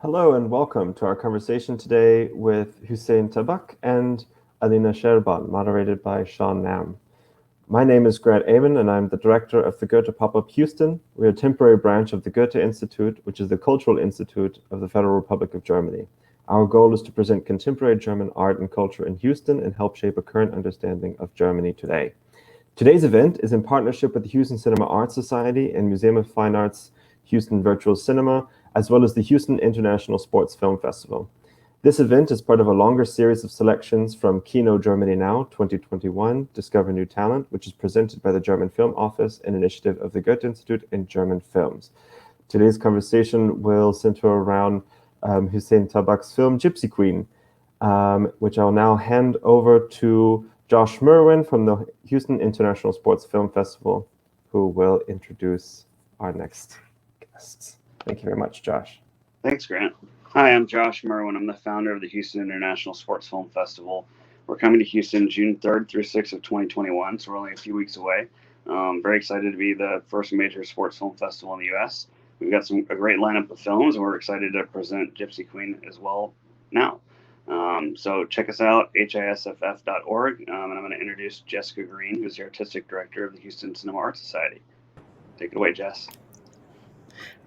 Hello and welcome to our conversation today with Hüseyin Tabak and Alina Serbanon, moderated by Sean Nam. My name is Grant Amon, and I'm the director of the Goethe Pop Up Houston. We're a temporary branch of the Goethe-Institut, which is the cultural institute of the Federal Republic of Germany. Our goal is to present contemporary German art and culture in Houston and help shape a current understanding of Germany today. Today's event is in partnership with the Houston Cinema Arts Society and Museum of Fine Arts Houston Virtual Cinema, as well as the Houston International Sports Film Festival. This event is part of a longer series of selections from KINO Germany Now 2021, Discover New Talent, which is presented by the German Film Office, an initiative of the Goethe-Institut in German films. Today's conversation will center around Hüseyin Tabak's film Gipsy Queen, which I'll now hand over to Josh Merwin from the Houston International Sports Film Festival, who will introduce our next guests. Thank you very much, Josh. Thanks, Grant. Hi, I'm Josh Merwin. I'm the founder of the Houston International Sports Film Festival. We're coming to Houston June 3rd through 6th of 2021, so we're only a few weeks away. Very excited to be the first major sports film festival in the U.S. We've got a great lineup of films, and we're excited to present Gipsy Queen as well now. So check us out, hisff.org, and I'm going to introduce Jessica Green, who's the artistic director of the Houston Cinema Arts Society. Take it away, Jess.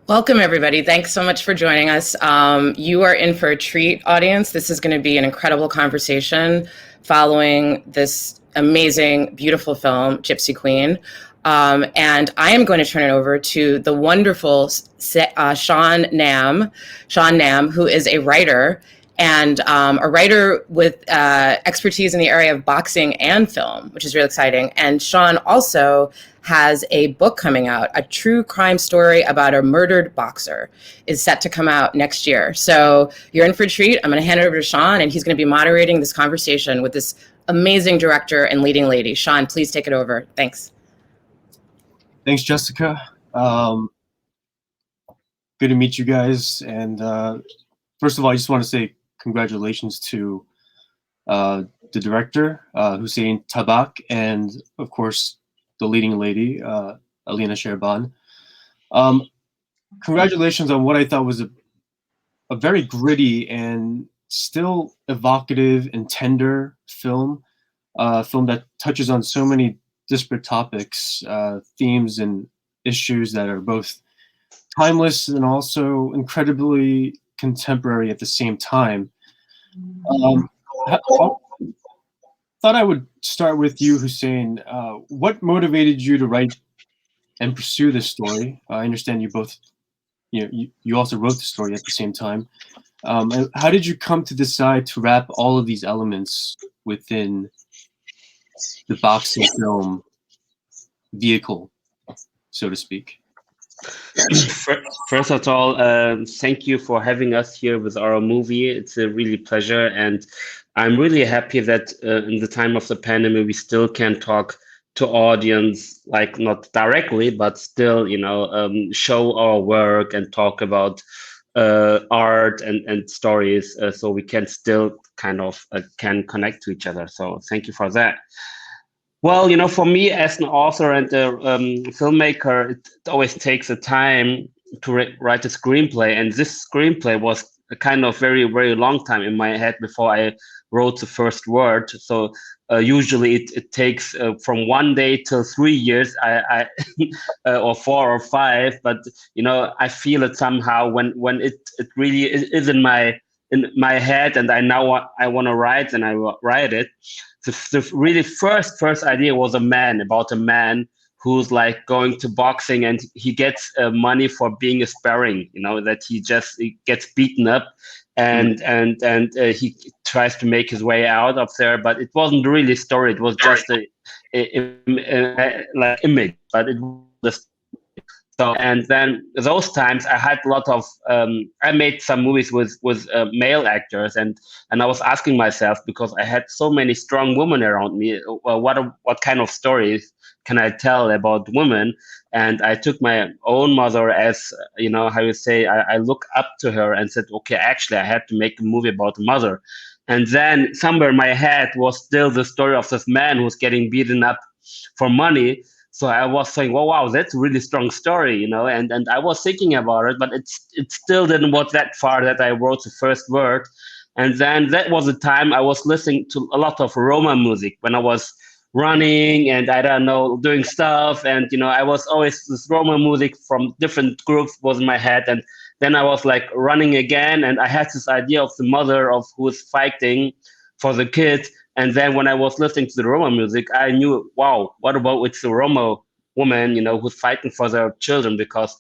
Welcome, everybody. Thanks so much for joining us. You are in for a treat, audience. This is going to be an incredible conversation following this amazing, beautiful film, Gipsy Queen. And I am going to turn it over to the wonderful Sean Nam, who is a writer and a writer with expertise in the area of boxing and film, which is really exciting. And Sean also has a book coming out, a true crime story about a murdered boxer, is set to come out next year. So you're in for a treat. I'm going to hand it over to Sean, and he's going to be moderating this conversation with this amazing director and leading lady. Sean, please take it over. Thanks. Thanks, Jessica. Good to meet you guys. And first of all, I just want to say congratulations to the director, Hüseyin Tabak, and of course, the leading lady, Alina Serbanon. Congratulations on what I thought was a very gritty and still evocative and tender film that touches on so many disparate topics, themes and issues that are both timeless and also incredibly contemporary at the same time. Thought I would start with you, Hüseyin. What motivated you to write and pursue this story? I understand you both, you also wrote the story at the same time. And how did you come to decide to wrap all of these elements within the boxing film vehicle, so to speak? First of all, thank you for having us here with our movie. It's a really pleasure, and I'm really happy that in the time of the pandemic, we still can talk to audience, like not directly, but still, show our work and talk about art and stories, so we can still kind of can connect to each other. So thank you for that. Well, for me as an author and a filmmaker, it always takes a time to write a screenplay. And this screenplay was a kind of very, very long time in my head before I wrote the first word. So usually it takes from 1 day till 3 years, I or 4 or 5. But, I feel it somehow when it really is in my head, and I want to write, and I write it. The really first idea was about a man who's like going to boxing, and he gets money for being a sparring, that he gets beaten up and he tries to make his way out of there. But it wasn't really a story. It was just a like image, but it was. So, and then those times I had a lot of, I made some movies with male actors, and I was asking myself, because I had so many strong women around me, what kind of stories can I tell about women? And I took my own mother as, how you say, I look up to her and said, okay, actually I had to make a movie about a mother. And then somewhere in my head was still the story of this man who's getting beaten up for money. So I was saying, well, wow, that's a really strong story, you know, and I was thinking about it, but it still didn't go that far that I wrote the first word. And then that was the time I was listening to a lot of Roma music when I was running and I don't know, doing stuff. And, you know, I was always this Roma music from different groups was in my head. And then I was like running again. And I had this idea of the mother of who was fighting for the kids. And then when I was listening to the Roma music, I knew, wow, what about it's the Roma woman, you know, who's fighting for their children? Because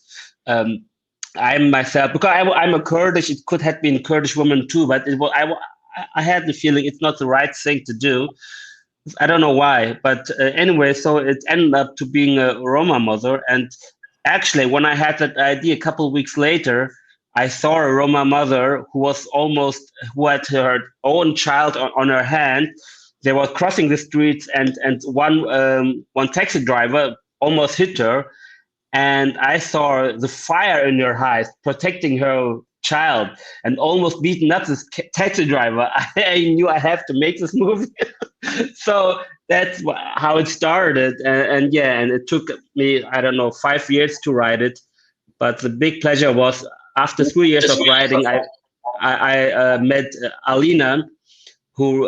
I'm myself, because I'm a Kurdish, it could have been Kurdish woman too, but it was, I had the feeling it's not the right thing to do. I don't know why, but anyway, so it ended up to being a Roma mother. And actually, when I had that idea a couple of weeks later, I saw a Roma mother who had her own child on her hand. They were crossing the streets, and one taxi driver almost hit her. And I saw the fire in her eyes, protecting her child, and almost beating up this taxi driver. I knew I have to make this movie. So that's how it started. And it took me, I don't know, 5 years to write it. But the big pleasure was after 3 years of writing, I met Alina, who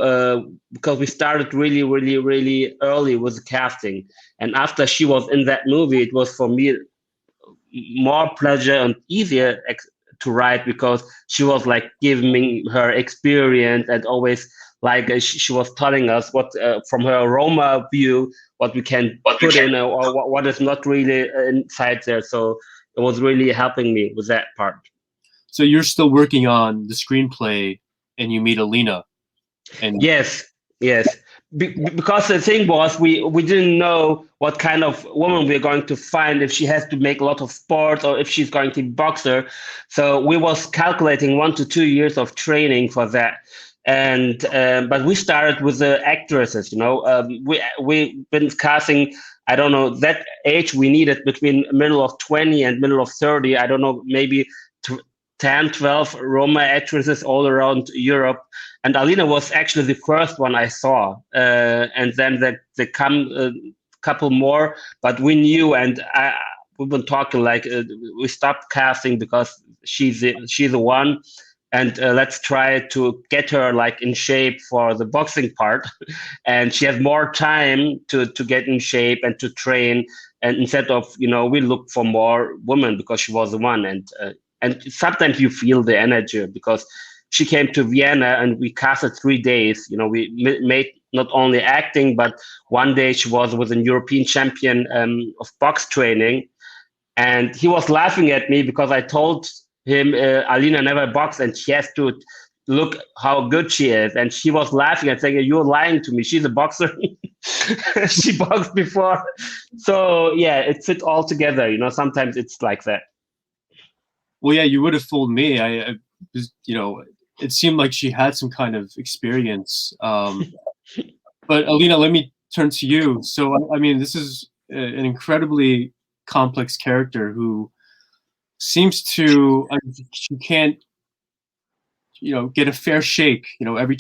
because we started really, really, really early with the casting. And after she was in that movie, it was for me more pleasure and easier to write, because she was like giving me her experience and always like she was telling us what from her Roma view what we can put in or what is not really inside there. So it was really helping me with that part. So you're still working on the screenplay, and you meet Alina. And yes. Because the thing was, we didn't know what kind of woman we're going to find, if she has to make a lot of sports or if she's going to be boxer. So we was calculating 1 to 2 years of training for that. And but we started with the actresses, you know. We've been casting, I don't know, that age we needed between middle of 20 and middle of 30. I don't know, maybe 10, 12 Roma actresses all around Europe. And Alina was actually the first one I saw. And then there come a couple more, but we knew, and we've been talking like we stopped casting because she's the one. And let's try to get her like in shape for the boxing part. And she has more time to get in shape and to train. And instead of, you know, we look for more women because she was the one. And sometimes you feel the energy, because she came to Vienna and we casted 3 days. You know, we made not only acting, but one day she was with a European champion of box training. And he was laughing at me because I told him Alina never boxed and she has to look how good she is. And she was laughing and saying, you're lying to me. She's a boxer. She boxed before. So yeah, it fit all together. You know, sometimes it's like that. Well, yeah, you would have fooled me. I you know, it seemed like she had some kind of experience. But Alina, let me turn to you. So, I mean, this is an incredibly complex character who seems to, she can't, you know, get a fair shake. You know, every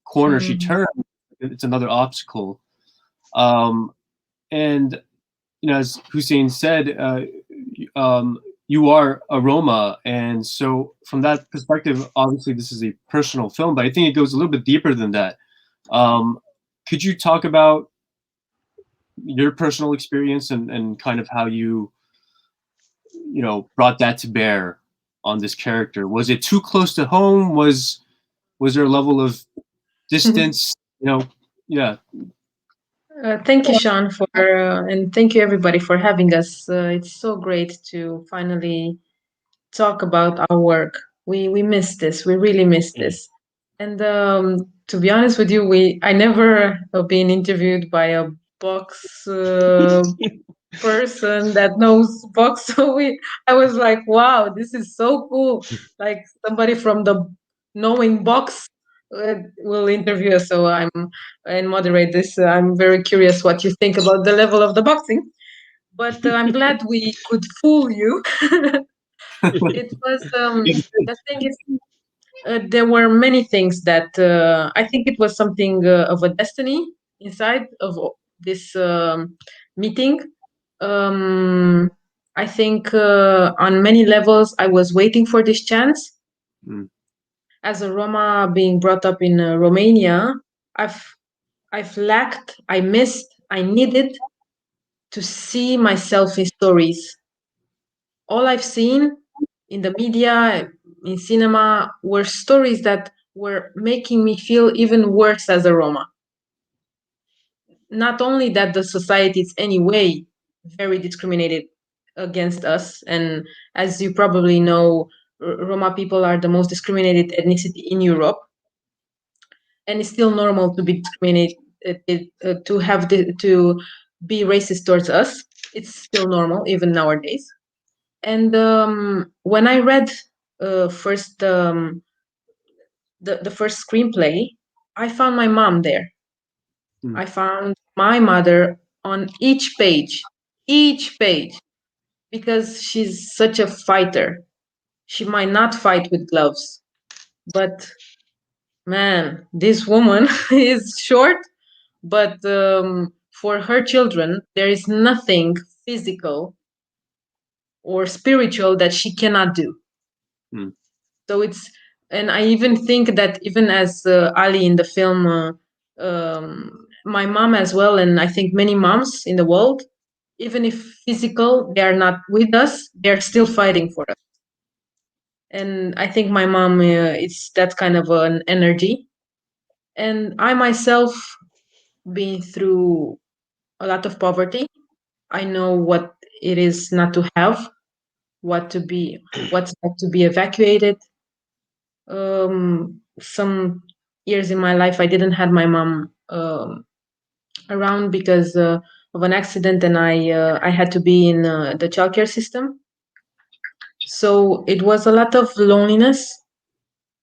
corner she turns, it's another obstacle. And you know, as Hüseyin said, you are a Roma, and so from that perspective, obviously this is a personal film, but I think it goes a little bit deeper than that. Could you talk about your personal experience and kind of how you know, brought that to bear on this character? Was it too close to home? Was there a level of distance? You know, yeah. Thank you, Sean, and thank you everybody for having us. It's so great to finally talk about our work. We missed this. We really missed this. And to be honest with you, I never have been interviewed by a box person that knows box. So I was like, wow, this is so cool. Like somebody from the knowing box will interview us. So and moderate this. I'm very curious what you think about the level of the boxing. But I'm glad we could fool you. It was the thing is, there were many things that I think it was something of a destiny inside of this meeting. I think on many levels I was waiting for this chance. As a Roma being brought up in Romania, I've lacked, I missed, I needed to see myself in stories. All I've seen in the media, in cinema, were stories that were making me feel even worse as a Roma. Not only that the society is anyway very discriminated against us, and as you probably know, Roma people are the most discriminated ethnicity in Europe, and it's still normal to be discriminated, to be racist towards us. It's still normal even nowadays. And when I read first the first screenplay, I found my mom there. I found my mother on each page, because she's such a fighter. She might not fight with gloves, but man, this woman is short, but for her children, there is nothing physical or spiritual that she cannot do. So it's, and I even think that even as Ali in the film, my mom as well, and I think many moms in the world, even if physical, they are not with us, they're still fighting for us. And I think my mom, it's that kind of an energy. And I myself, been through a lot of poverty. I know what it is not to have, what's like to be evacuated. Some years in my life, I didn't have my mom around because of an accident, and I had to be in the childcare system. So it was a lot of loneliness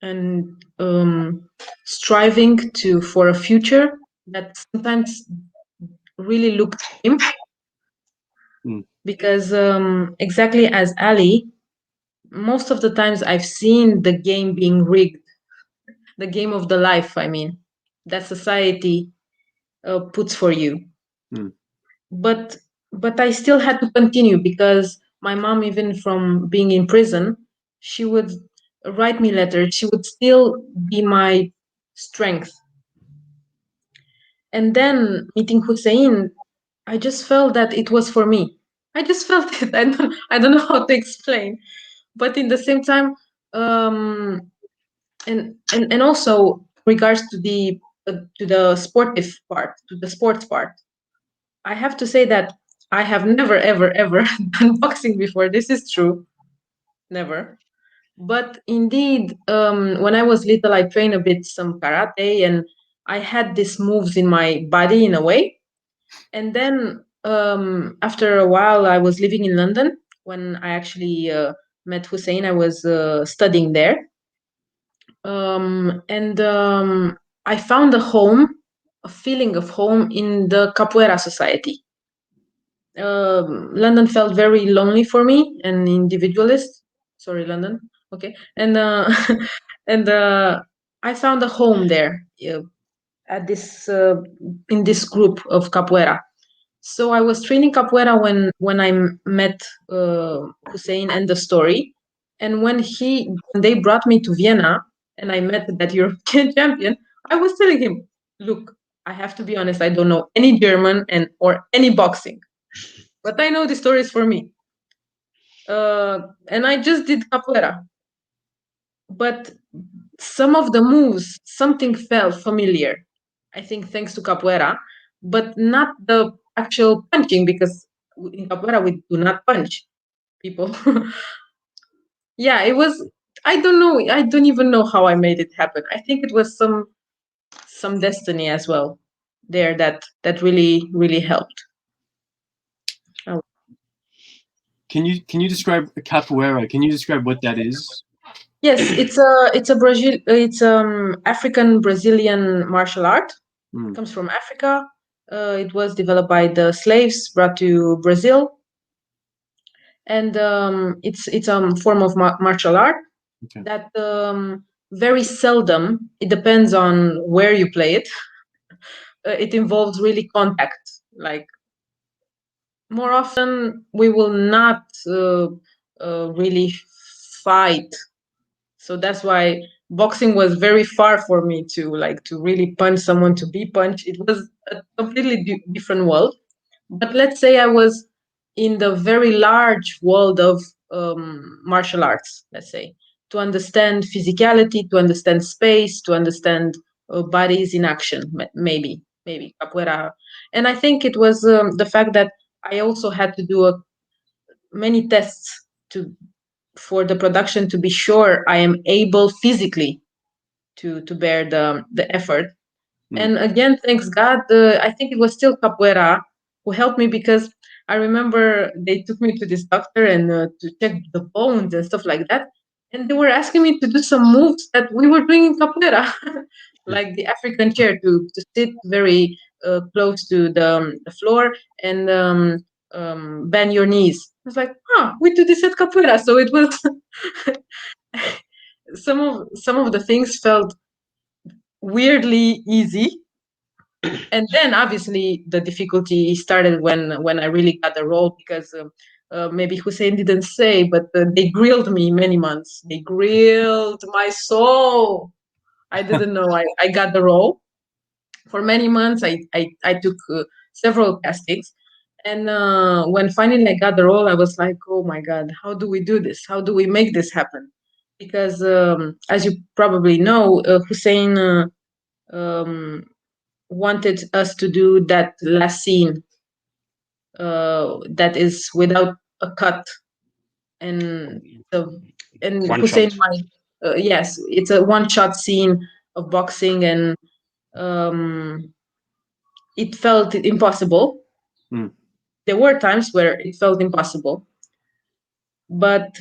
and striving for a future that sometimes really looked dim. Because exactly as Ali, most of the times I've seen the game being rigged, the game of the life, I mean, that society puts for you. But I still had to continue because my mom, even from being in prison, she would write me letters. She would still be my strength. And then meeting Hüseyin, I just felt that it was for me. I just felt it. I don't know how to explain. But in the same time, and also regards to the sportive part, to the sports part, I have to say that I have never ever done boxing before. This is true, never. But indeed, when I was little, I trained a bit some karate, and I had these moves in my body in a way. And then after a while, I was living in London when I actually met Hüseyin. I was studying there. I found a feeling of home in the Capoeira society. London felt very lonely for me and individualist. Sorry, London. Okay. And I found a home there at this in this group of Capoeira. So I was training Capoeira when I met Hüseyin and the story. And when they brought me to Vienna and I met that European champion, I was telling him, look, I have to be honest, I don't know any German or any boxing, but I know the story is for me. And I just did Capoeira. But some of the moves, something felt familiar. I think thanks to Capoeira, but not the actual punching, because in Capoeira we do not punch people. Yeah, it was, I don't know, I don't even know how I made it happen. I think it was some destiny as well there that really helped. Oh. Can you describe capoeira? Can you describe what that is? Yes, it's African Brazilian martial art. It comes from Africa. It was developed by the slaves brought to Brazil, and it's a form of martial art that very seldom. It depends on where you play it. It involves really contact. Like more often, we will not really fight. So that's why boxing was very far for me to really punch someone, to be punched. It was a completely different world. But let's say I was in the very large world of martial arts, let's say, to understand physicality, to understand space, to understand bodies in action, maybe capoeira. And I think it was the fact that I also had to do many tests for the production to be sure I am able physically to bear the effort. And again, thanks God, I think it was still Capoeira who helped me, because I remember they took me to this doctor and to check the bones and stuff like that. And they were asking me to do some moves that we were doing in Capoeira, like the African chair, to sit very close to the floor and bend your knees. I was like, we do this at Capoeira. So it was some of the things felt weirdly easy. And then obviously the difficulty started when I really got the role, because maybe Hüseyin didn't say, but they grilled me many months. They grilled my soul. I didn't know I got the role. For many months, I took several castings. And when finally I got the role, I was like, oh my God, how do we do this? How do we make this happen? Because as you probably know, Hüseyin wanted us to do that last scene that is without a cut, and One Hussein, shot. yes, it's a one-shot scene of boxing, and it felt impossible. There were times where it felt impossible, but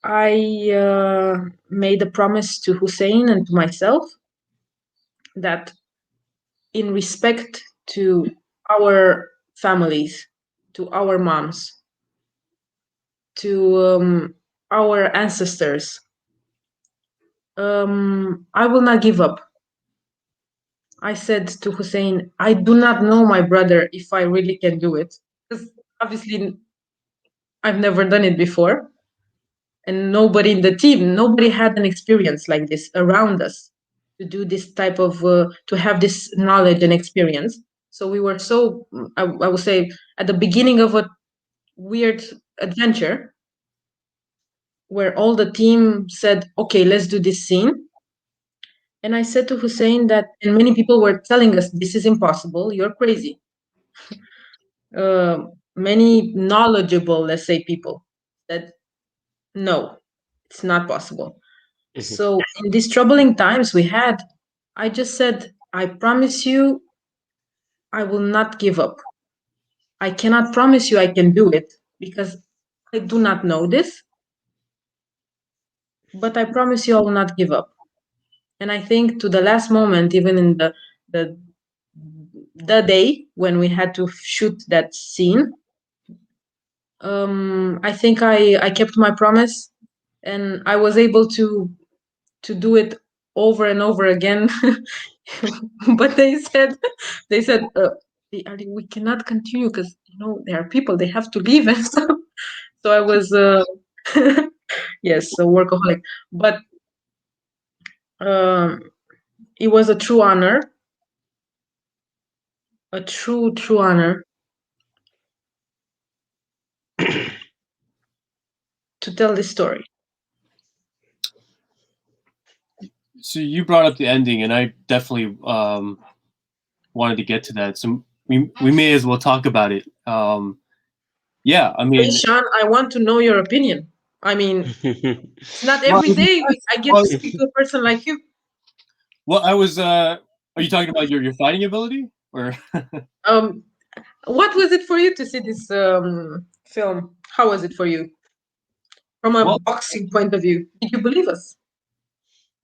I made a promise to Hussein and to myself that, in respect to our families, to our moms, to our ancestors, I will not give up. I said to Hussein, I do not know my brother if I really can do it, because obviously I've never done it before, and nobody in the team, nobody had an experience like this around us to do this type of to have this knowledge and experience. So we were so, I would say, at the beginning of a weird adventure, where all the team said, okay, let's do this scene. And I said to Hussein that, and many people were telling us, this is impossible, you're crazy. Many knowledgeable, let's say, people said, no, it's not possible. So in these troubling times we had, I just said, I promise you, I will not give up. I cannot promise you I can do it, because I do not know this, but I promise you I will not give up. And I think to the last moment, even in the day when we had to shoot that scene, I think I kept my promise, and I was able to do it over and over again. But they said we cannot continue, because there are people, they have to leave and stuff. So I was yes, a workaholic, but it was a true honor, a true honor to tell this story. So you brought up the ending, and I definitely wanted to get to that. So we may as well talk about it. Yeah, I mean, hey, Sean, I want to know your opinion. I mean, it's not every day I get to speak to a person like you. Well, I was. Are you talking about your fighting ability, or? What was it for you to see this film? How was it for you? From a boxing point of view, did you believe us?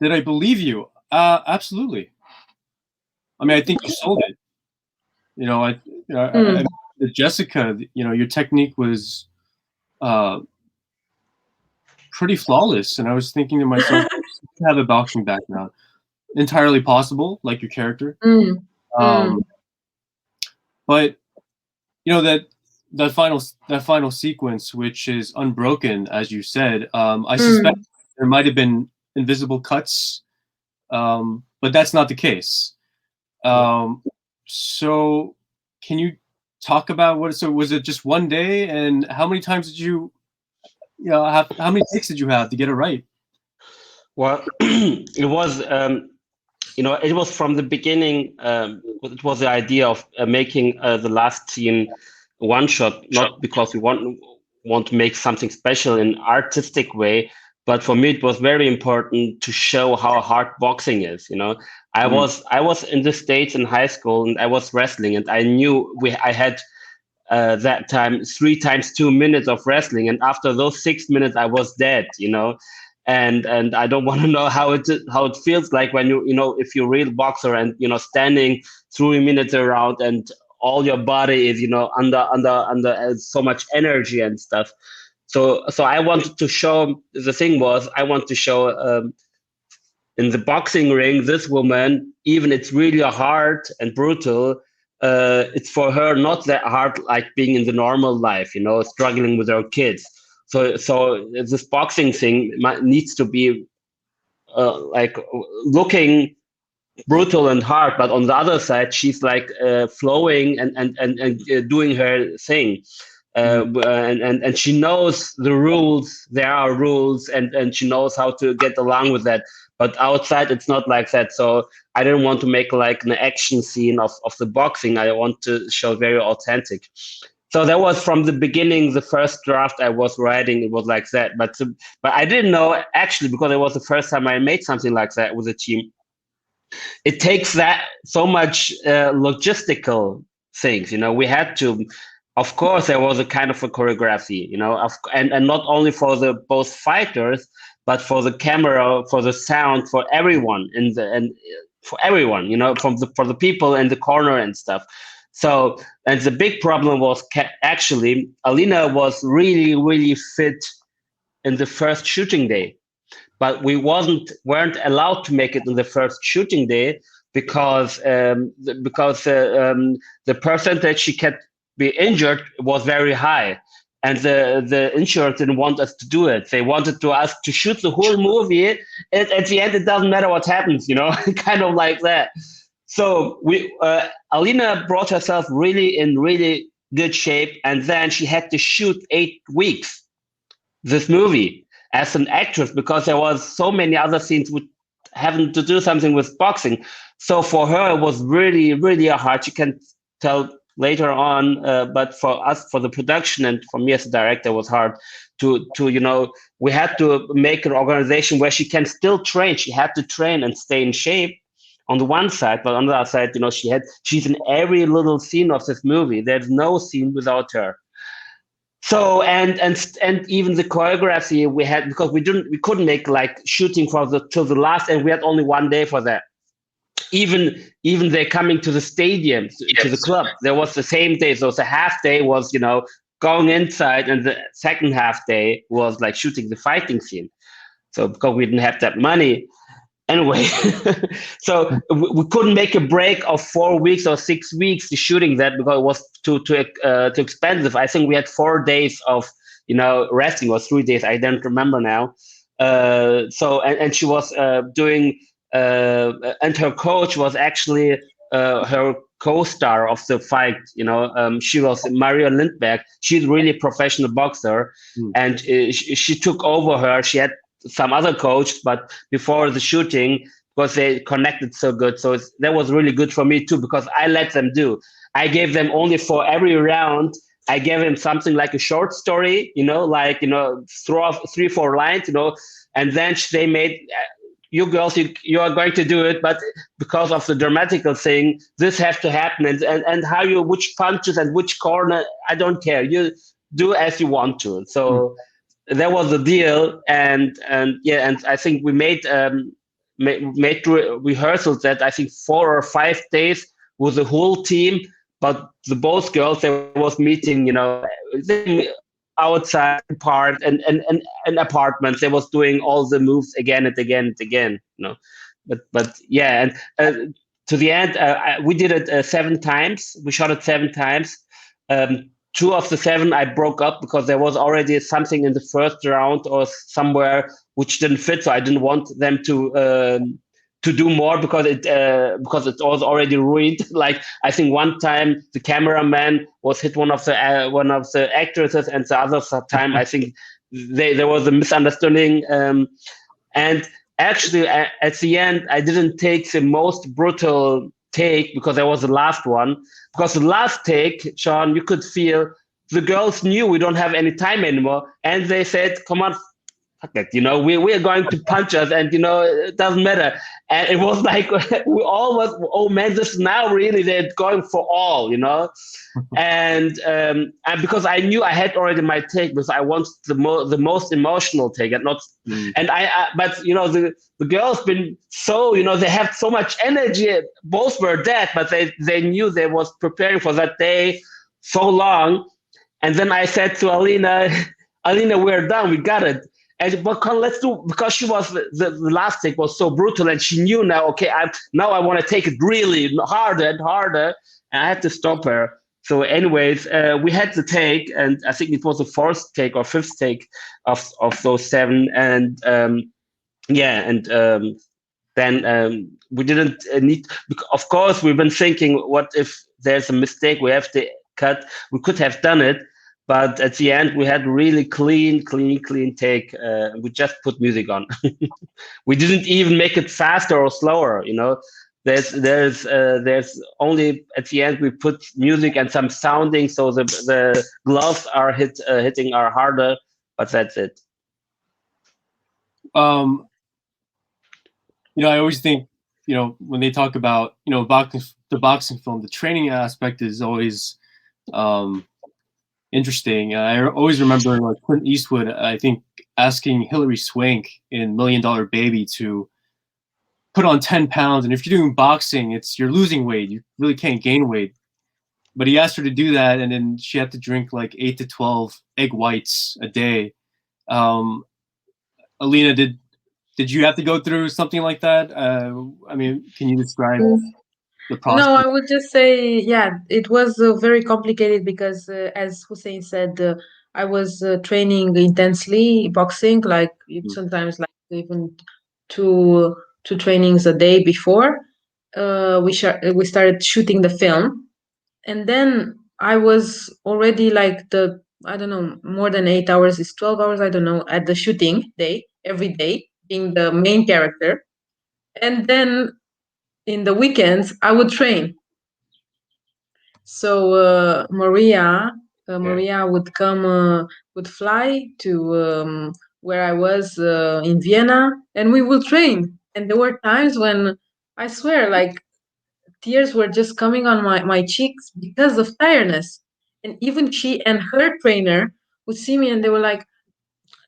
Did I believe you? Absolutely. I mean, I think you sold it. Jessica, your technique was pretty flawless, and I was thinking to myself, you have a boxing background, entirely possible, like your character. But But that final sequence, which is unbroken, as you said, I suspect there might have been invisible cuts, but that's not the case. So can you talk about so was it just one day, and how many times did you how many takes did you have to get it right? Well, it was it was from the beginning. It was the idea of making the last scene one shot, not because we want to make something special in artistic way, but for me it was very important to show how hard boxing is. I was in the States in high school, and I was wrestling, and I knew I had that time 3 times 2 minutes of wrestling, and after those 6 minutes I was dead. And I don't want to know how it feels like when if you're a real boxer and standing 3 minutes around and all your body is under so much energy and stuff. So I wanted to show, the thing was, I want to show in the boxing ring, this woman, even it's really hard and brutal, it's for her not that hard like being in the normal life, struggling with her kids. So this boxing thing needs to be like looking brutal and hard, but on the other side, she's like flowing and doing her thing. And she knows the rules. There are rules, and she knows how to get along with that. But outside, it's not like that. So I didn't want to make like an action scene of the boxing. I want to show very authentic. So that was from the beginning, the first draft I was writing, it was like that. But I didn't know, actually, because it was the first time I made something like that with a team. It takes that so much logistical things. We had to, of course, there was a kind of a choreography, and not only for the both fighters, but for the camera, for the sound, for everyone for everyone, for the people in the corner and stuff. So, and the big problem was actually Alina was really, really fit in the first shooting day, but we weren't allowed to make it in the first shooting day because the percentage she could be injured was very high, and the insurance didn't want us to do it. They wanted us to shoot the whole movie. At the end, it doesn't matter what happens, kind of like that. So Alina brought herself really in really good shape, and then she had to shoot 8 weeks this movie as an actress because there was so many other scenes with having to do something with boxing. So for her, it was really, really hard. You can tell later on, but for us, for the production, and for me as a director, it was hard to we had to make an organization where she can still train. She had to train and stay in shape on the one side, but on the other side, she's in every little scene of this movie. There's no scene without her. So and even the choreography we had, because we couldn't make like shooting till the last, and we had only 1 day for that. Even they're coming to the stadium, to the club, there was the same day. So the half day was going inside, and the second half day was like shooting the fighting scene. So because we didn't have that money. Anyway, so we couldn't make a break of 4 weeks or 6 weeks to shooting that because it was too expensive. I think we had 4 days of resting, or 3 days. I don't remember now. So she was doing, and her coach was actually her co-star of the fight. She was Maria Lindberg. She's really a professional boxer, and she took over her. She had some other coach, but before the shooting, because they connected so good. So that was really good for me too, because I let them do. I gave them only for every round, I gave them something like a short story, throw off 3-4 lines, and then they made, you girls, you are going to do it, but because of the dramatical thing, this has to happen, and how which punches and which corner, I don't care. You do as you want to. So that was the deal, and I think we made rehearsals that I think 4 or 5 days with the whole team, but both girls, they was meeting, outside part and apartments. They was doing all the moves again and again and again, But yeah, and to the end. We did it 7 times. We shot it 7 times. 2 of the 7 I broke up because there was already something in the first round or somewhere which didn't fit. So I didn't want them to do more because it was already ruined. Like I think one time the cameraman was hit one of the actresses, and the other time I think there was a misunderstanding. And actually, at the end, I didn't take the most brutal take because there was the last one. Because the last take, Sean, you could feel the girls knew we don't have any time anymore, and they said, "Come on, fuck it, we are going to punch us, and it doesn't matter." And it was like we all was, oh man, this now really they're going for all, and because I knew I had already my take, because I want the most emotional take, and not, and but the girls been so, they have so much energy. Both were dead, but they knew they was preparing for that day so long. And then I said to Alina, we're done, we got it. And but let's do, because she was the last take was so brutal, and she knew now. Okay, I want to take it really harder and harder, and I had to stop her. So, anyways, we had the take, and I think it was the 4th take or 5th take of those 7, and then we didn't need. Of course, we've been thinking, what if there's a mistake? We have to cut. We could have done it. But at the end, we had really clean take. We just put music on. We didn't even make it faster or slower. There's only at the end we put music and some sounding, so the gloves are hitting are harder. But that's it. I always think when they talk about the boxing film, the training aspect is always interesting. I always remember Clint Eastwood, I think, asking Hilary Swank in $1 Million Baby to put on 10 pounds. And if you're doing boxing, you're losing weight. You really can't gain weight. But he asked her to do that, and then she had to drink like 8 to 12 egg whites a day. Alina, did you have to go through something like that? I mean, can you describe the process? No, I would just say, yeah, it was very complicated because, as Hüseyin said, I was training intensely boxing, like sometimes like even two trainings a day before we started shooting the film, and then I was already like I don't know, more than 8 hours is 12 hours, I don't know, at the shooting day every day, being the main character, and then in the weekends I would train. So Maria would come, would fly to where I was in Vienna, and we would train. And there were times when I swear, like tears were just coming on my cheeks because of tiredness. And even she and her trainer would see me, and they were like,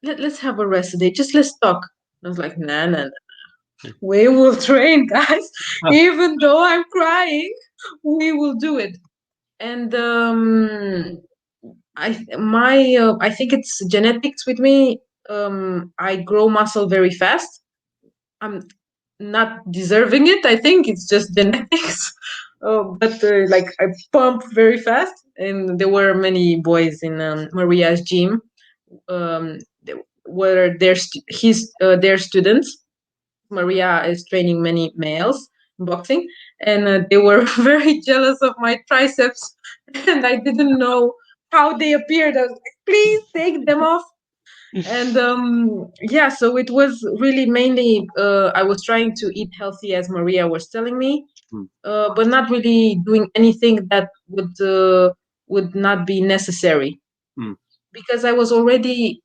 "Let's have a rest today. Just let's talk." And I was like, "Nah. We will train, guys. Even though I'm crying, we will do it." And I think it's genetics with me. I grow muscle very fast. I'm not deserving it. I think it's just genetics. But like I pump very fast, and there were many boys in Maria's gym, where their students. Maria is training many males in boxing, and they were very jealous of my triceps, and I didn't know how they appeared. I was like, "Please take them off." And so it was really mainly I was trying to eat healthy, as Maria was telling me, but not really doing anything that would not be necessary, because I was already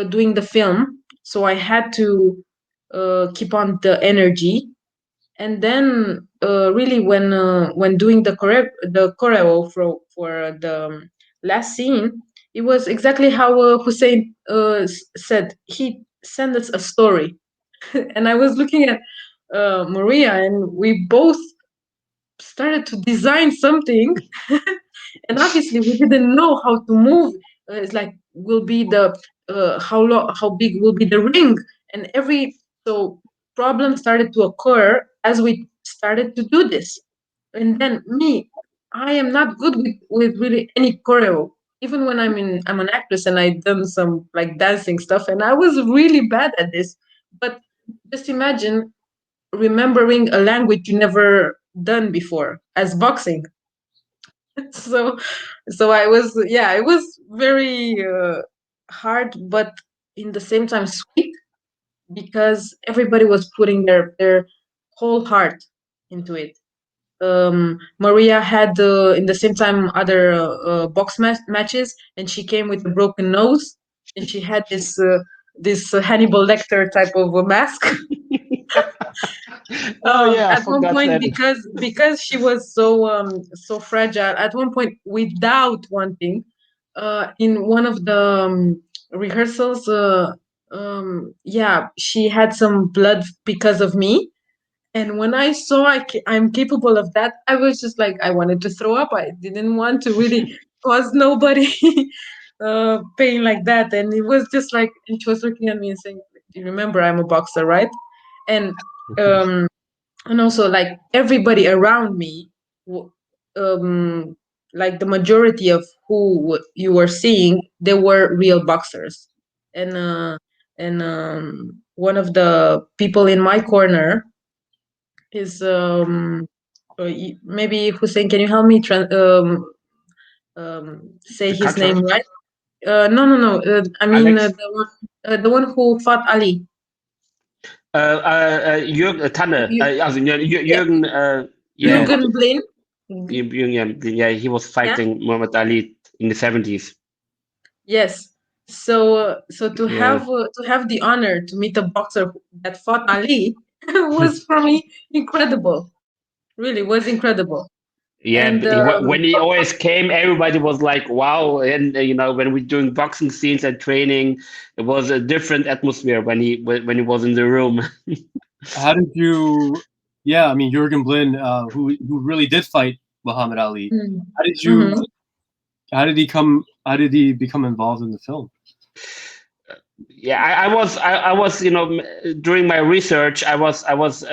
doing the film, so I had to keep on the energy. And then really when doing the choreo for the last scene, it was exactly how Hüseyin said. He sent us a story. And I was looking at Maria, and we both started to design something. And obviously we didn't know how to move. It's like, will be the how big will be the ring, and so problems started to occur as we started to do this, and then I am not good with really any choreo. Even when I'm an actress and I've done some like dancing stuff, and I was really bad at this. But just imagine remembering a language you never done before as boxing. so I was, yeah, it was very hard, but in the same time sweet, because everybody was putting their whole heart into it. Maria had in the same time other box matches, and she came with a broken nose, and she had this Hannibal Lecter type of a mask. Oh yeah, I At one forgot point, that. because she was so fragile. At one point, without wanting, in one of the rehearsals, yeah, she had some blood because of me. And when I saw I'm capable of that, I was just like, I wanted to throw up. I didn't want to really cause nobody pain like that. And it was just like, and she was looking at me and saying, "Do you remember I'm a boxer, right?" And um, and also like everybody around me, um, like the majority of who you were seeing, they were real boxers. And one of the people in my corner is maybe Hussein, can you help me say The his cutter. name right? No. I mean Alex. the one who fought Ali. Jürgen Tanne. Also Yeah, Jürgen. Yeah. Jürgen Blin. Jürgen. Yeah. He was Yeah. fighting Muhammad Ali in the 70s. Yes. So Yeah. to have the honor to meet a boxer that fought Ali was for me incredible. Really was incredible. Yeah, And but when he always came, everybody was like, "Wow!" And when we're doing boxing scenes and training, it was a different atmosphere when he was in the room. How did you? Yeah, I mean Jurgen Blin, who really did fight Muhammad Ali. How did you? Mhm. How did he come? How did he become involved in the film? Yeah, I was during my research, I was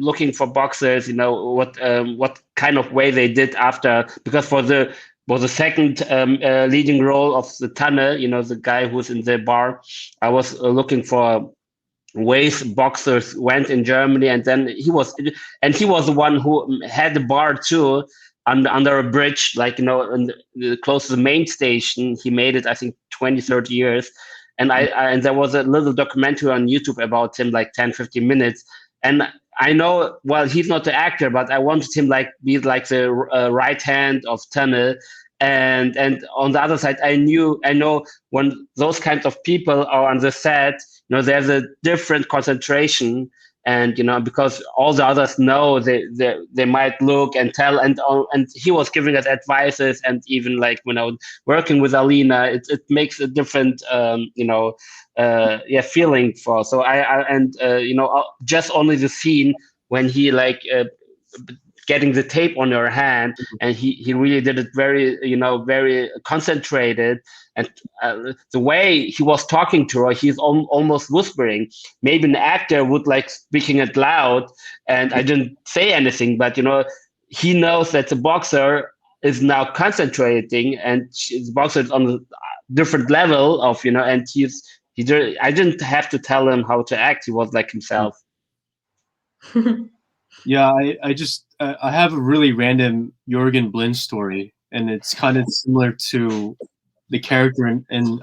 looking for boxers, what kind of way they did after, because for the second leading role of the Tanne, the guy who's in the bar, I was looking for ways boxers went in Germany, and then he was the one who had the bar too, under a bridge, like close to the main station. He made it, I think, 20-30 years. And and there was a little documentary on YouTube about him, like 10-15 minutes. And I know, well, he's not the actor, but I wanted him be like the right hand of Tanne. And on the other side, I know when those kinds of people are on the set, there's a different concentration, and because all the others know, they might look and tell, and he was giving us advices, and even like working with Alina, it makes a different feeling for. So just only the scene when he getting the tape on her hand, and he really did it very very concentrated, and the way he was talking to her, he's almost whispering. Maybe an actor would speaking it loud, and I didn't say anything, but he knows that the boxer is now concentrating, and the boxer is on a different level of and I didn't have to tell him how to act. He was like himself. Yeah, I have a really random Jurgen Blin story, and it's kind of similar to the character in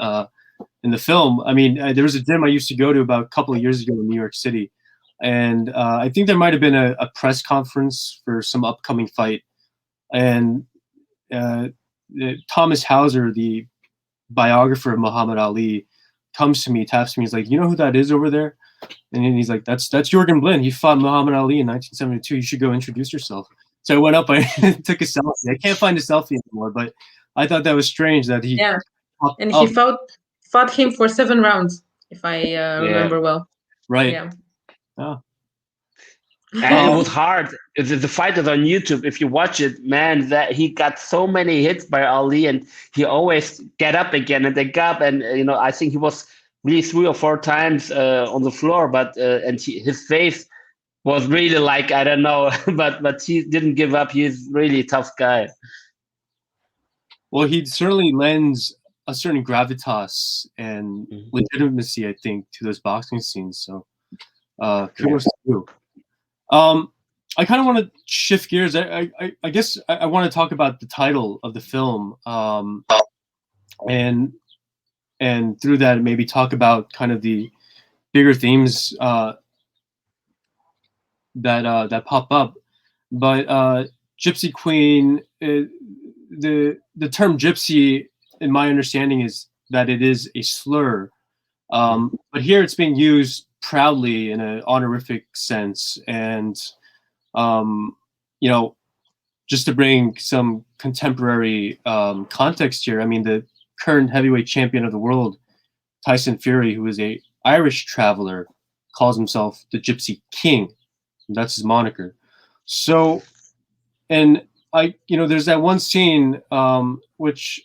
the film. I mean, there was a gym I used to go to about a couple of years ago in New York City, and I think there might have been a press conference for some upcoming fight, and Thomas Hauser, the biographer of Muhammad Ali, comes to me, taps me, he's like, "You know who that is over there?" And he's like, that's Jurgen Blin. He fought Muhammad Ali in 1972. You should go introduce yourself. So I went up, I took a selfie. I can't find a selfie anymore, but I thought that was strange that he. Yeah, and he fought him for 7 rounds, if I remember well. Right. Yeah. Oh. And it was hard. The fight is on YouTube. If you watch it, man, that he got so many hits by Ali, and he always get up again and then up, and I think he was really 3 or 4 times on the floor, but and his face was really like, I don't know, but he didn't give up. He's really a tough guy. Well, he certainly lends a certain gravitas and legitimacy, I think, to those boxing scenes. So kudos to you. I kind of want to shift gears. I guess I want to talk about the title of the film, and through that maybe talk about kind of the bigger themes that pop up. But Gipsy Queen, the term gypsy, in my understanding, is that it is a slur. But here it's being used proudly in an honorific sense, and just to bring some contemporary context here, I mean, the current heavyweight champion of the world, Tyson Fury, who is a Irish traveler, calls himself the Gypsy King. That's his moniker. So, and there's that one scene which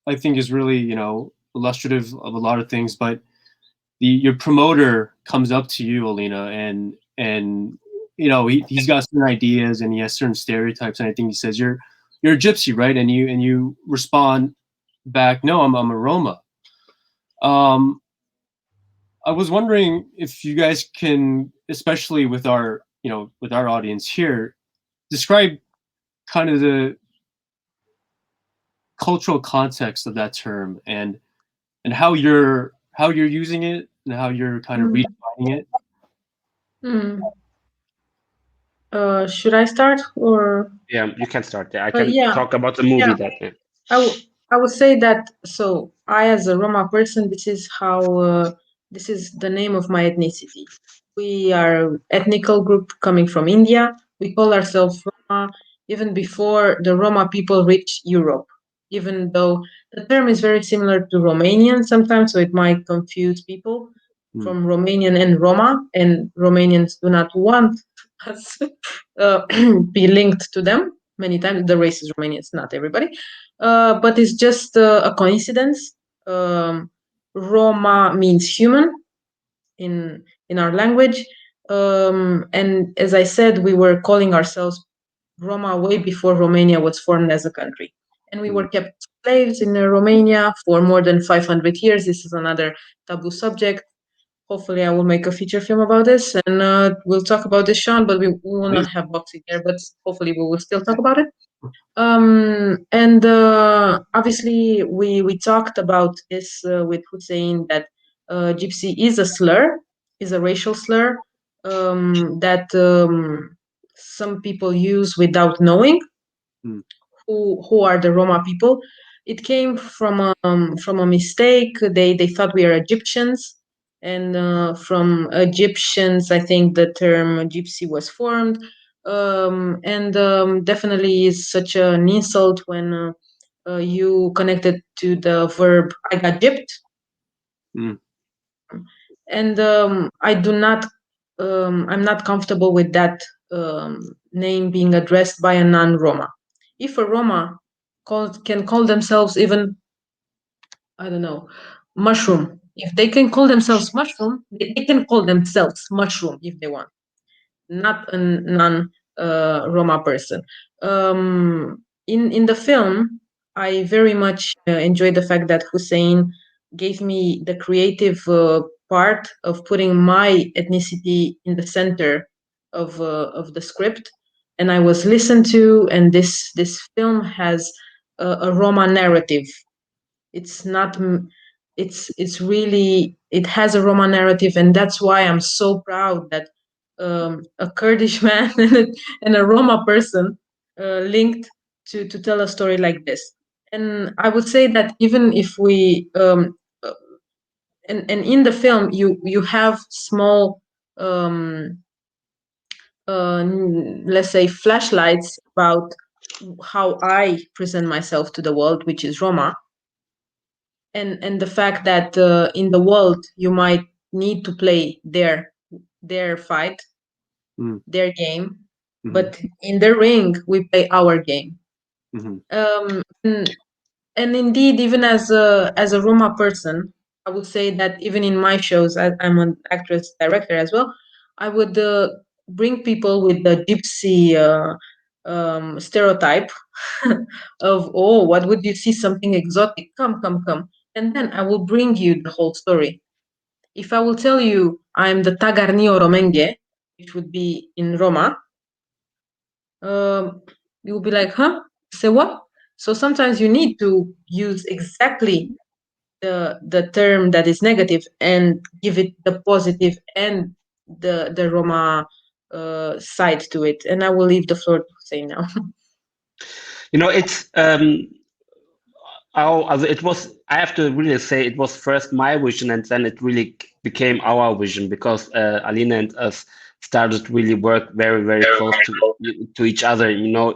I think is really, illustrative of a lot of things, but your promoter comes up to you, Alina, and he's got certain ideas and he has certain stereotypes, and I think he says you're a gypsy, right? And you respond back, no, I'm a Roma. I was wondering if you guys can, especially with our audience here, describe kind of the cultural context of that term and how you're using it and how you're kind of redefining it. Should I start or? Yeah, you can start. Yeah, I can talk about the movie that. Yeah. I would say that. So I, as a Roma person, this is how. This is the name of my ethnicity. We are ethnical group coming from India. We call ourselves Roma even before the Roma people reach Europe. Even though the term is very similar to Romanian sometimes, so it might confuse people from Romanian and Roma, and Romanians do not want us be linked to them. Many times the race is Romanians, not everybody, but it's just a coincidence. Roma means human in our language, and as I said, we were calling ourselves Roma way before Romania was formed as a country, and we were kept slaves in Romania for more than 500 years. This is another taboo subject. Hopefully I will make a feature film about this, and we'll talk about this, Sean, but we will not have boxing there, but hopefully we will still talk about it. Obviously we talked about this with Hüseyin, that gypsy is a slur, is a racial slur that some people use without knowing who are the Roma people. It came from a mistake. They thought we are Egyptians, and from Egyptians, I think the term gypsy was formed. Definitely is such an insult when you connect it to the verb I got gypped. And I do not, I'm not comfortable with that name being addressed by a non-Roma. If a Roma can call themselves even, I don't know, mushroom. If they can call themselves mushroom, they can call themselves mushroom if they want. Not a non-Roma person. In the film, I very much enjoyed the fact that Hüseyin gave me the creative part of putting my ethnicity in the center of the script, and I was listened to. And this film has a Roma narrative. It's not. It's really. It has a Roma narrative, and that's why I'm so proud that a Kurdish man and a Roma person linked to tell a story like this. And I would say that even if we and in the film you have small let's say flashlights about how I present myself to the world, which is Roma, and the fact that in the world you might need to play their fight, their game, but in the ring we play our game. And indeed, even as a Roma person, I would say that even in my shows, I'm an actress director as well, I would bring people with the gypsy stereotype of, oh, what would you see something exotic? Come, come, come. And then I will bring you the whole story. If I will tell you I'm the Tagarnio Romenghe, which would be in Roma, you will be like, huh? Say what? So sometimes you need to use exactly the term that is negative and give it the positive and the Roma side to it. And I will leave the floor to say now. It's it was, I have to really say, it was first my vision, and then it really became our vision, because Alina and us started really work very, very close to each other.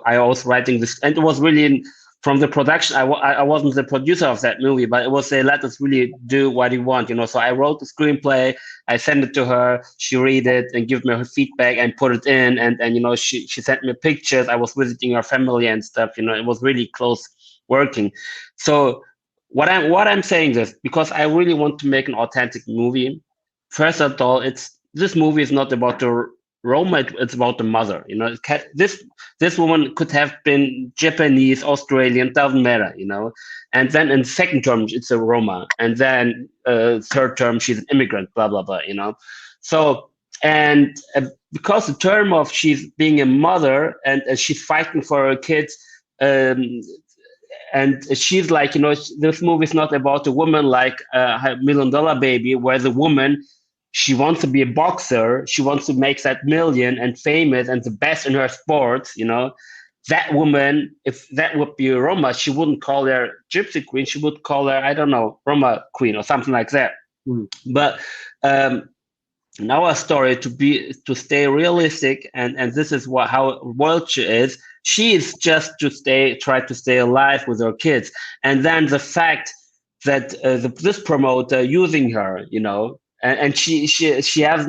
I was writing this, and it was really from the production. I wasn't the producer of that movie, but it was let us really do what you want. So I wrote the screenplay, I sent it to her, she read it and give me her feedback and put it in, and she sent me pictures. I was visiting her family and stuff. It was really close working. So what I'm saying is, because I really want to make an authentic movie. First of all, this movie is not about the Roma, it's about the mother. This woman could have been Japanese, Australian, doesn't matter. And then in second term, it's a Roma, and then third term, she's an immigrant. Blah blah blah. So. And because the term of she's being a mother, and she's fighting for her kids, and she's like, this movie is not about a woman like a $1 million baby, where the woman, she wants to be a boxer, she wants to make that million and famous and the best in her sport. That woman, if that would be a Roma, she wouldn't call her Gypsy Queen, she would call her, I don't know, Roma Queen or something like that. But in our story, to stay realistic, and this is how world she is. She is just try to stay alive with her kids, and then the fact that this promoter using her, and she has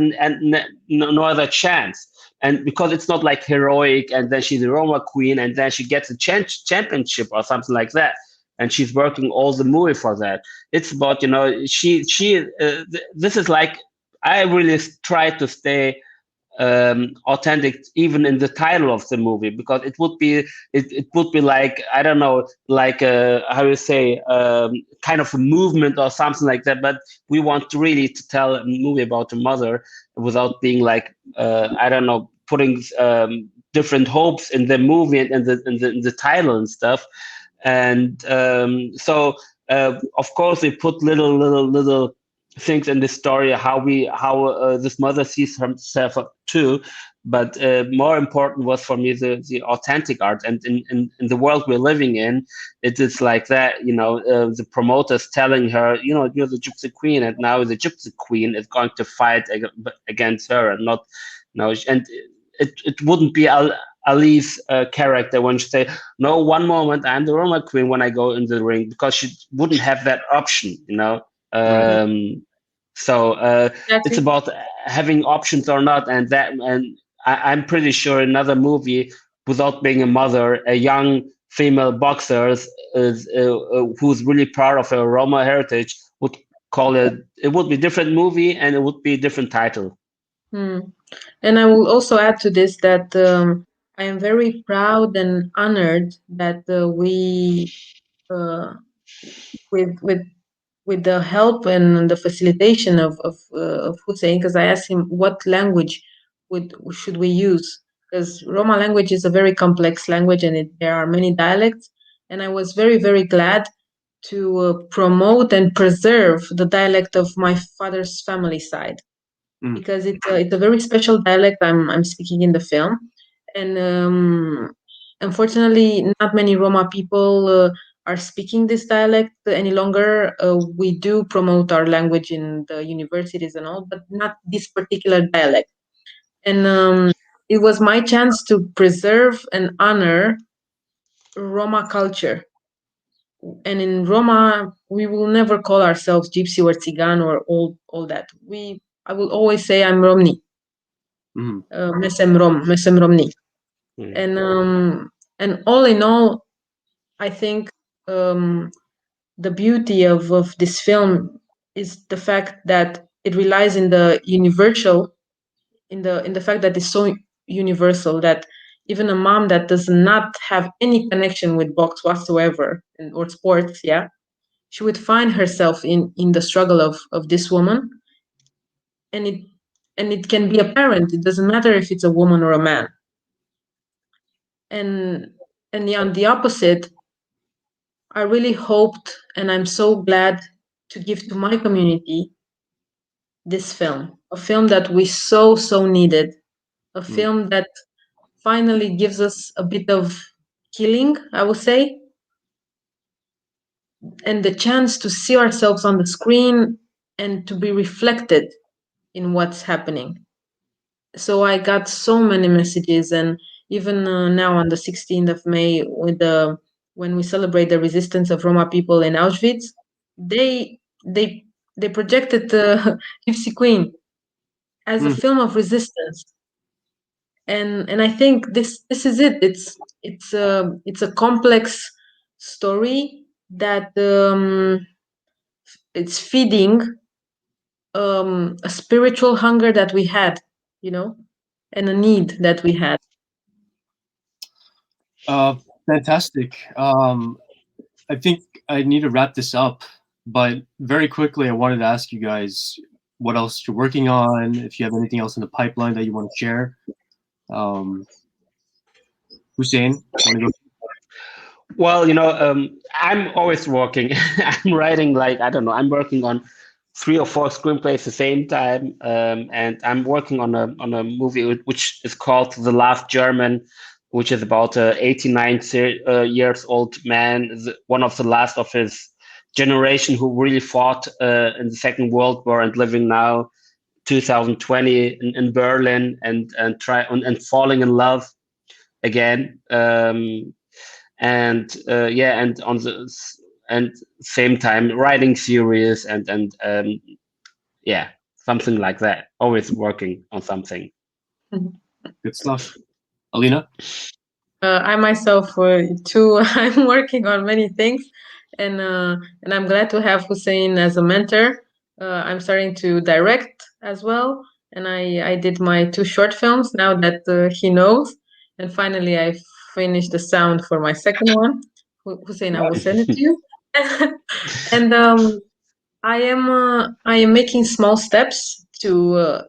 no other chance, and because it's not like heroic, and then she's a Roma Queen, and then she gets a championship or something like that, and she's working all the movie for that. It's about this is like, I really try to stay authentic, even in the title of the movie, because it would be like, I don't know, like how you say, kind of a movement or something like that. But we want to really to tell a movie about a mother without being like, I don't know, putting different hopes in the movie and in the title and stuff. And so of course we put little things in the story, how this mother sees herself too. But more important was for me the authentic art, and in the world we're living in, it is like that. The promoters telling her, you're the Gypsy Queen, and now the Gypsy Queen is going to fight against her, and not and it wouldn't be Ali's character when she say, no, one moment I'm the Roma Queen when I go in the ring, because she wouldn't have that option. So it's about having options or not, and I'm pretty sure another movie, without being a mother, a young female boxer who's really proud of her Roma heritage, would call it would be a different movie, and it would be a different title. And I will also add to this that I am very proud and honored that we with the help and the facilitation of Hüseyin, because I asked him what language should we use, because Roma language is a very complex language, and there are many dialects, and I was very, very glad to promote and preserve the dialect of my father's family side, because it's a very special dialect I'm speaking in the film, and unfortunately not many Roma people are speaking this dialect any longer. We do promote our language in the universities and all, but not this particular dialect. And it was my chance to preserve and honor Roma culture. And in Roma, we will never call ourselves Gypsy or Tsigan or all that. I will always say I'm Romni. Mesem Romni. And all in all, I think the beauty of this film is the fact that it relies in the universal in the fact that it's so universal that even a mom that does not have any connection with box whatsoever or sports, yeah, she would find herself in the struggle of this woman, and it can be apparent. It doesn't matter if it's a woman or a man. And on the opposite, I really hoped, and I'm so glad to give to my community this film, a film that we so needed, a film that finally gives us a bit of healing, I would say, and the chance to see ourselves on the screen and to be reflected in what's happening. So I got so many messages, and even now on the 16th of May, when we celebrate the resistance of Roma people in Auschwitz, they projected Gipsy Queen as a film of resistance, and I think this is it. It's a complex story that it's feeding a spiritual hunger that we had, and a need that we had. Fantastic. I think I need to wrap this up, but very quickly, I wanted to ask you guys what else you're working on, if you have anything else in the pipeline that you want to share. Hüseyin, want to go? Well, I'm always working. I'm writing, like, I don't know, I'm working on 3 or 4 screenplays at the same time, and I'm working on a movie which is called The Last German, which is about a 89 years old man, one of the last of his generation who really fought in the Second World War and living now 2020 in Berlin and falling in love again. And on the same time writing series and something like that. Always working on something. Good stuff. Alina? I myself too. I'm working on many things, and I'm glad to have Hüseyin as a mentor. I'm starting to direct as well, and I did my 2 short films now that he knows, and finally I finished the sound for my second one. Hüseyin, I will send it to you. And I am making small steps to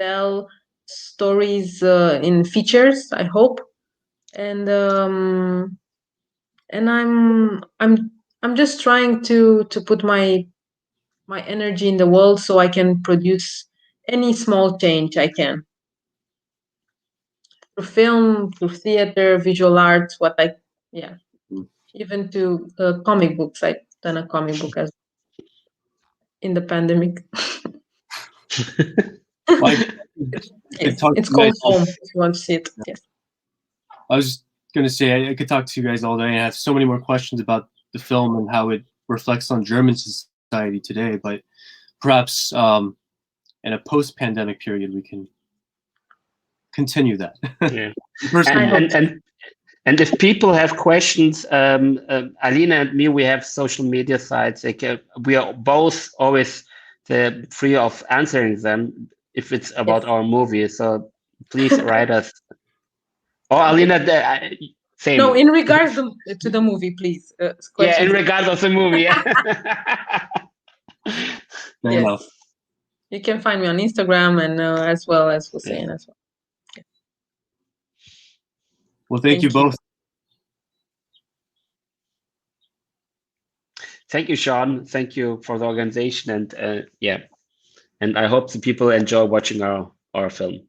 tell stories in features, I hope, and I'm just trying to put my energy in the world so I can produce any small change I can through film, through theater, visual arts, even to comic books. I've done a comic book as in the pandemic. Yes, it's called Home, if you want to see it. Yes. I was going to say, I could talk to you guys all day, and I have so many more questions about the film and how it reflects on German society today, but perhaps in a post-pandemic period, we can continue that. Yeah. And if people have questions, Alina and me, we have social media sites. We are both always free of answering them if it's about our movie. So please write us. Or Alina, same. No, in regards to the movie, please. Yeah, in regards of the movie. Yes. You can find me on Instagram and as well as Hüseyin as well. Yeah. Well, thank you both. Thank you, Sean. Thank you for the organization, and and I hope the people enjoy watching our film.